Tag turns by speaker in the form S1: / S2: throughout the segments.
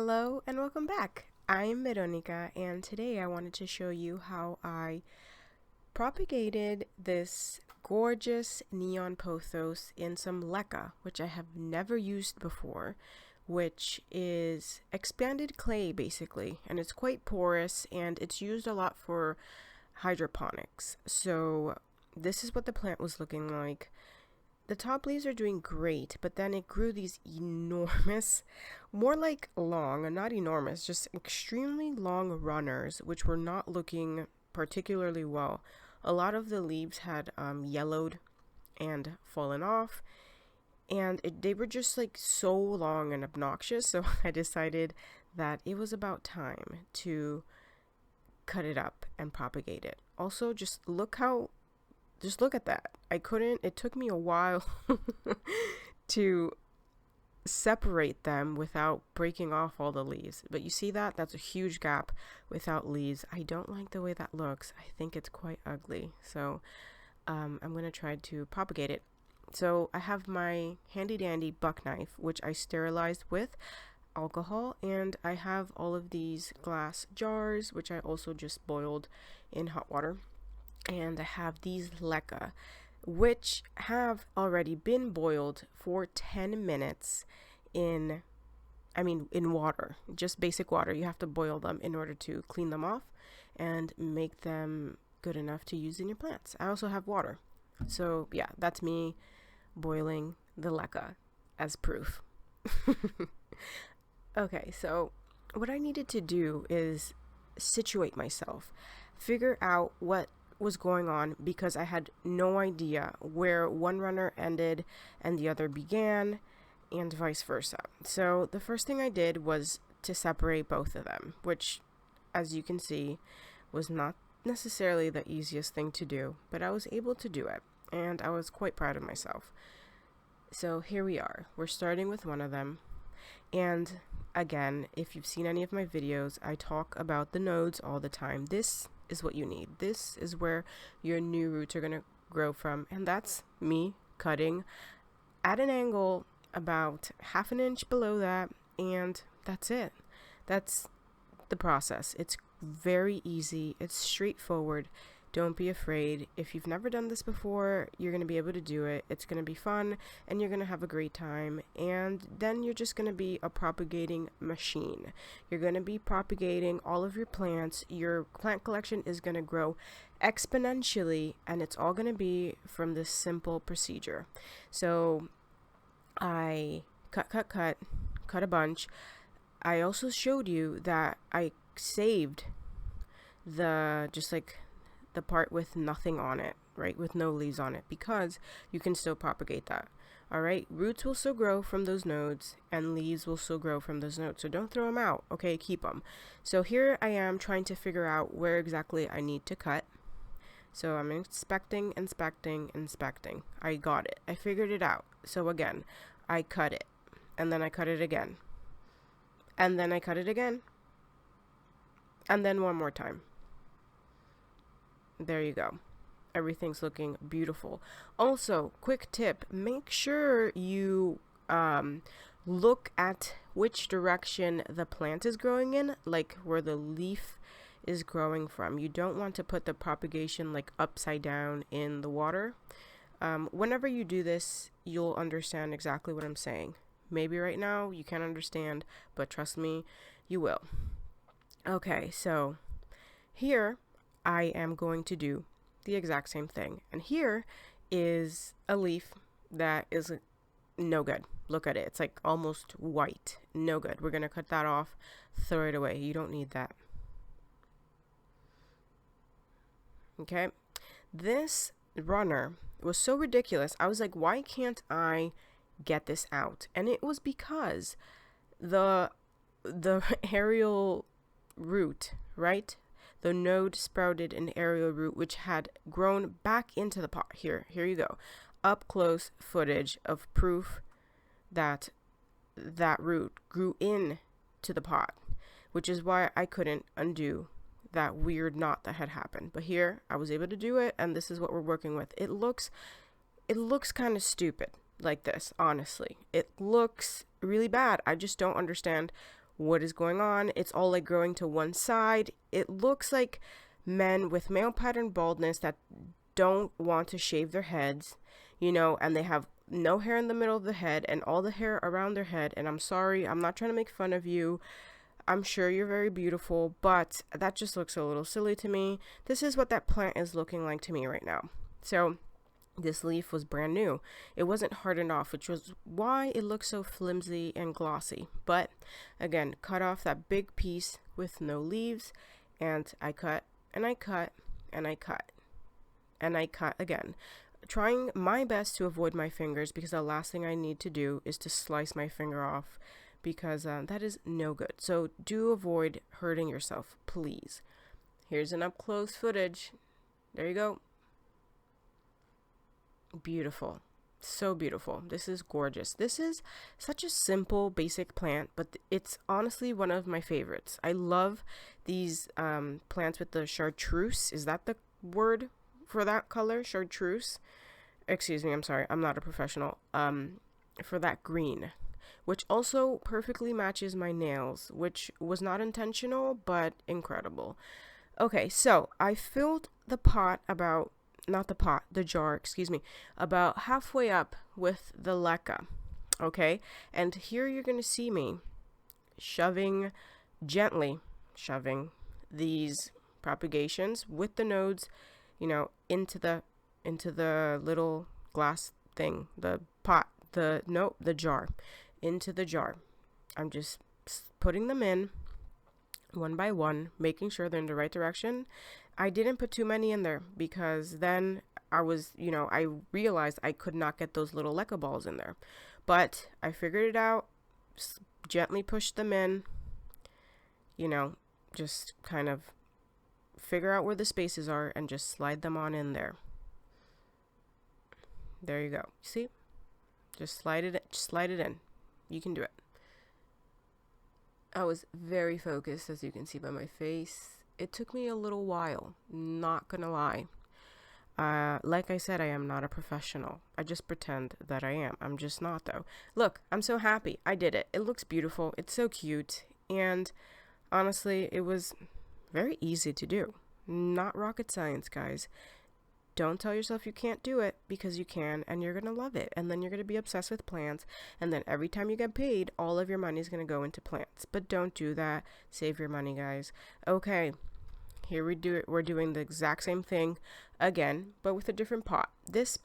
S1: Hello and welcome back. I'm Veronica and today I wanted to show you how I propagated this gorgeous neon pothos in some leca, which I have never used before, which is expanded clay basically, and it's quite porous and it's used a lot for hydroponics. So this is what the plant was looking like. The top leaves are doing great, but then it grew these enormous, more like long, not enormous, just extremely long runners, which were not looking particularly well. A lot of the leaves had yellowed and fallen off, and they were just like so long and obnoxious, so I decided that it was about time to cut it up and propagate it. Also, just look at that. It took me a while to separate them without breaking off all the leaves. But you see that? That's a huge gap without leaves. I don't like the way that looks. I think it's quite ugly. So I'm going to try to propagate it. So I have my handy dandy buck knife, which I sterilized with alcohol, and I have all of these glass jars, which I also just boiled in hot water. And I have these leca, which have already been boiled for 10 minutes in water, just basic water. You have to boil them in order to clean them off and make them good enough to use in your plants. I also have water. So yeah, that's me boiling the leca as proof. Okay, so what I needed to do is situate myself, figure out what was going on, because I had no idea where one runner ended and the other began, and vice versa. So the first thing I did was to separate both of them, which, as you can see, was not necessarily the easiest thing to do, but I was able to do it, and I was quite proud of myself. So here we are. We're starting with one of them, and again, if you've seen any of my videos, I talk about the nodes all the time. This is what you need. This is where your new roots are going to grow from, and that's me cutting at an angle about half an inch below that, and that's it. That's the process. It's very easy. It's straightforward. Don't be afraid. If you've never done this before, you're going to be able to do it. It's going to be fun, and you're going to have a great time, and then you're just going to be a propagating machine. You're going to be propagating all of your plants. Your plant collection is going to grow exponentially, and it's all going to be from this simple procedure. So I cut a bunch. I also showed you that I saved the part with nothing on it, right? With no leaves on it, because you can still propagate that. All right, roots will still grow from those nodes and leaves will still grow from those nodes. So don't throw them out, okay? Keep them. So here I am trying to figure out where exactly I need to cut. So I'm inspecting. I got it. I figured it out. So again, I cut it, and then I cut it again, and then I cut it again, and then one more time. There you go. Everything's looking beautiful. Also, quick tip, make sure you look at which direction the plant is growing in, like where the leaf is growing from. You don't want to put the propagation like upside down in the water. Whenever you do this, you'll understand exactly what I'm saying. Maybe right now you can't understand, but trust me, you will. Okay, so here I am going to do the exact same thing. And here is a leaf that is no good. Look at it. It's like almost white. No good. We're going to cut that off. Throw it away. You don't need that. Okay. This runner was so ridiculous. I was like, why can't I get this out? And it was because the aerial root, right? The node sprouted an aerial root which had grown back into the pot. Here you go. Up close footage of proof that that root grew in to the pot, which is why I couldn't undo that weird knot that had happened. But here I was able to do it, and this is what we're working with. It looks kind of stupid like this, honestly. It looks really bad. I just don't understand what is going on. It's all like growing to one side. It looks like men with male pattern baldness that don't want to shave their heads, and they have no hair in the middle of the head and all the hair around their head. And I'm sorry, I'm not trying to make fun of you. I'm sure you're very beautiful, but that just looks a little silly to me. This is what that plant is looking like to me right now. So this leaf was brand new. It wasn't hardened off, which was why it looks so flimsy and glossy. But again, cut off that big piece with no leaves, and I cut and I cut and I cut and I cut again, trying my best to avoid my fingers, because the last thing I need to do is to slice my finger off, because that is no good. So do avoid hurting yourself, please. Here's an up close footage. There you go. Beautiful. So beautiful. This is gorgeous. This is such a simple, basic plant, but it's honestly one of my favorites. I love these plants with the chartreuse. Is that the word for that color? Chartreuse? Excuse me, I'm sorry. I'm not a professional. For that green, which also perfectly matches my nails, which was not intentional, but incredible. Okay, so I filled the jar, about halfway up with the leca. Okay, and here you're going to see me gently shoving these propagations with the nodes, into the little glass thing, the jar, into the jar. I'm just putting them in one by one, making sure they're in the right direction. I didn't put too many in there because then I realized I could not get those little leca balls in there. But I figured it out, gently pushed them in, just kind of figure out where the spaces are and just slide them on in there. There you go. See? Just slide it in. You can do it. I was very focused, as you can see by my face. It took me a little while, not gonna lie. Like I said, I am not a professional. I just pretend that I am. I'm just not, though. Look, I'm so happy. I did it. It looks beautiful. It's so cute. And honestly, it was very easy to do. Not rocket science, guys. Don't tell yourself you can't do it, because you can, and you're going to love it. And then you're going to be obsessed with plants. And then every time you get paid, all of your money is going to go into plants. But don't do that. Save your money, guys. Okay, here we do it. We're doing the exact same thing again, but with a different pot. This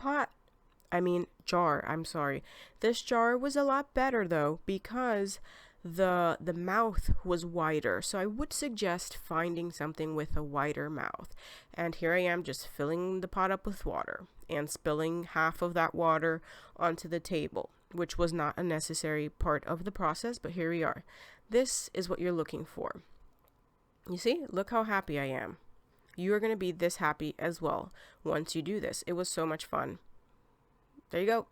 S1: jar was a lot better, though, because the mouth was wider. So I would suggest finding something with a wider mouth. And here I am, just filling the pot up with water and spilling half of that water onto the table, which was not a necessary part of the process, but here we are. This is what you're looking for. You see, look how happy I am. You are going to be this happy as well once you do this. It was so much fun. There you go.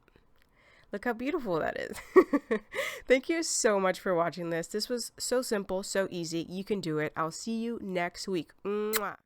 S1: Look how beautiful that is. Thank you so much for watching this. This was so simple, so easy. You can do it. I'll see you next week. Mwah.